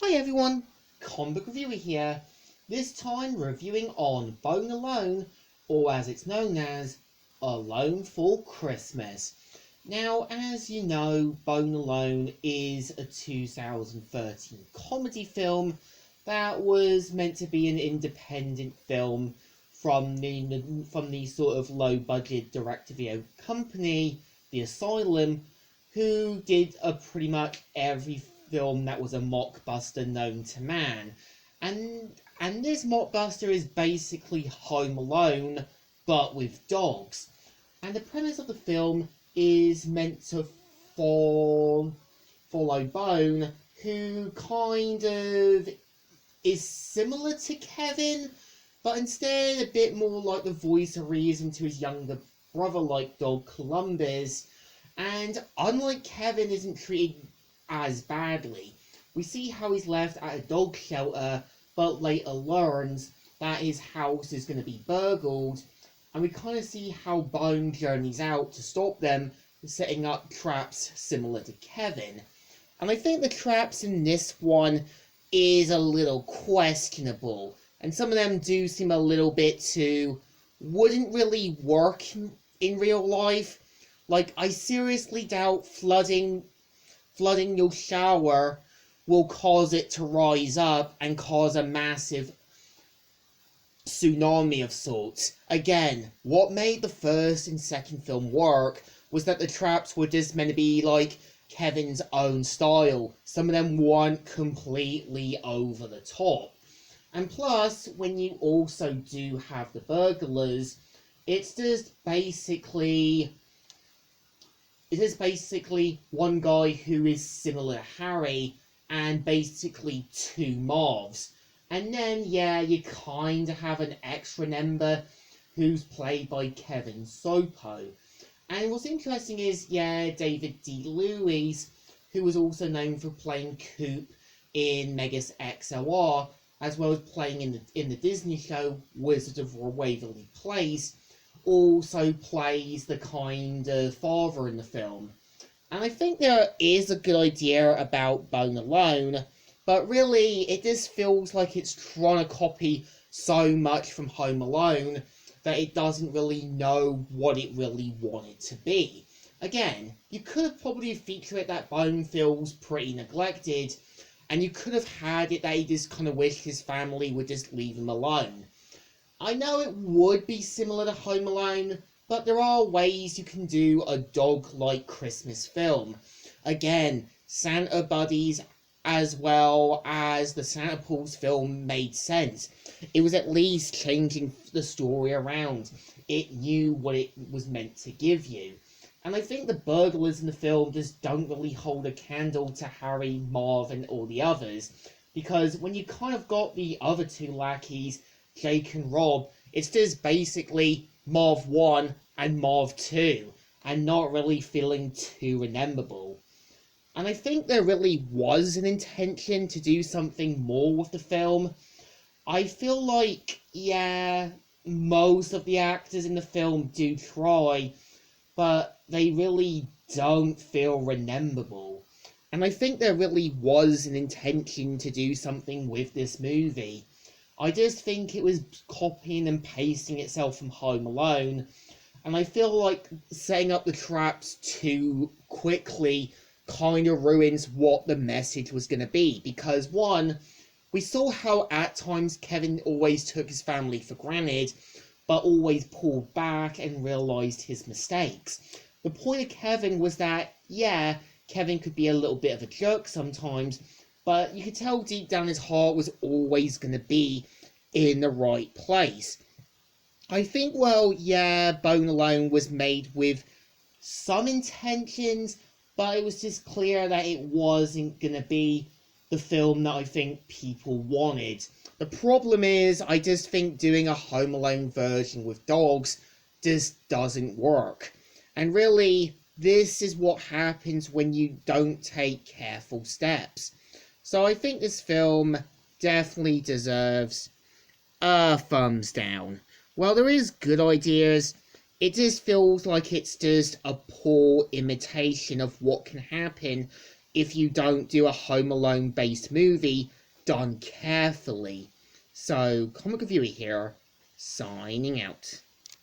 Hi everyone, Comic Reviewer here, this time reviewing on Bone Alone, or as it's known as, Alone for Christmas. Now, as you know, Bone Alone is a 2013 comedy film that was meant to be an independent film from the sort of low-budget direct-to-video company, The Asylum, who did pretty much every film that was a mockbuster known to man. And this mockbuster is basically Home Alone, but with dogs. And the premise of the film is meant to follow Bone, who kind of is similar to Kevin, but instead a bit more like the voice of reason to his younger brother-like dog Columbus. And unlike Kevin, isn't treated as badly. We see how he's left at a dog shelter, but later learns that his house is going to be burgled, and we kind of see how Bone journeys out to stop them, setting up traps similar to Kevin. And I think the traps in this one is a little questionable, and some of them do seem a little bit too wouldn't really work in real life. Like, I seriously doubt flooding your shower will cause it to rise up and cause a massive tsunami of sorts. Again, what made the first and second film work was that the traps were just meant to be like Kevin's own style. Some of them weren't completely over the top. And plus, when you also do have the burglars, it's just basically one guy who is similar to Harry and basically two Marvs. And then, yeah, you kind of have an extra member who's played by Kevin Sopo. And what's interesting is, yeah, David D. Lewis, who was also known for playing Coop in Megas XLR, as well as playing in the Disney show Wizard of Waverly Place, also plays the kind of father in the film. And I think there is a good idea about Bone Alone, but really it just feels like it's trying to copy so much from Home Alone that it doesn't really know what it really wanted to be. Again, you could have probably featured it that Bone feels pretty neglected, and you could have had it that he just kind of wished his family would just leave him alone. I know it would be similar to Home Alone, but there are ways you can do a dog-like Christmas film. Again, Santa Buddies as well as the Santa Paws film made sense. It was at least changing the story around. It knew what it was meant to give you. And I think the burglars in the film just don't really hold a candle to Harry, Marv, and all the others. Because when you kind of got the other two lackeys, Jake and Rob, it's just basically Marv 1 and Marv 2, and not really feeling too rememberable. And I think there really was an intention to do something more with the film. I feel like, yeah, most of the actors in the film do try, but they really don't feel rememberable. And I think there really was an intention to do something with this movie. I just think it was copying and pasting itself from Home Alone, and I feel like setting up the traps too quickly kind of ruins what the message was going to be. Because, one, we saw how at times Kevin always took his family for granted, but always pulled back and realised his mistakes. The point of Kevin was that, yeah, Kevin could be a little bit of a jerk sometimes, but you could tell deep down his heart was always going to be in the right place. I think, well, yeah, Bone Alone was made with some intentions, but it was just clear that it wasn't going to be the film that I think people wanted. The problem is, I just think doing a Home Alone version with dogs just doesn't work. And really, this is what happens when you don't take careful steps. So I think this film definitely deserves a thumbs down. While there is good ideas, it just feels like it's just a poor imitation of what can happen if you don't do a Home Alone based movie done carefully. So, Comic Reviewer here, signing out.